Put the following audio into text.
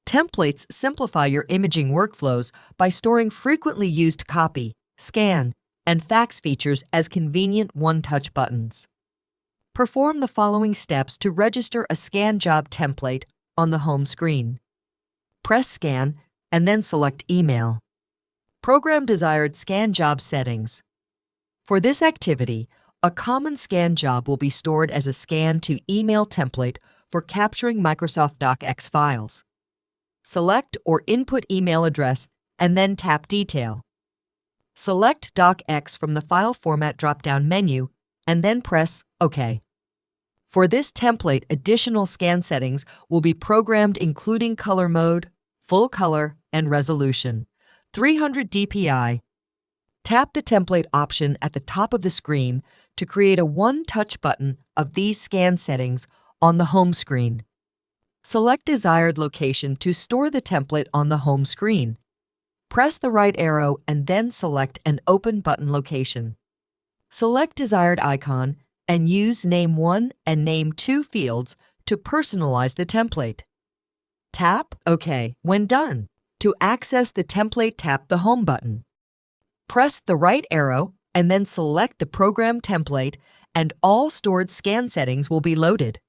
Templates simplify your imaging workflows by storing frequently used copy, scan, and fax features as convenient one-touch buttons. Perform the following steps to register a scan job template on the home screen. Press Scan and then select Email. Program desired scan job settings. For this activity, a common scan job will be stored as a scan to email template for capturing Microsoft DocX files. Select or input email address and then tap Detail. Select DocX from the File Format drop-down menu and then press OK. For this template, additional scan settings will be programmed including color mode, full color, and resolution, 300 dpi. Tap the template option at the top of the screen to create a one-touch button of these scan settings on the home screen. Select desired location to store the template on the home screen. Press the right arrow and then select an open button location. Select desired icon and use Name 1 and Name 2 fields to personalize the template. Tap OK when done. To access the template, tap the Home button. Press the right arrow and then select the program template, and all stored scan settings will be loaded.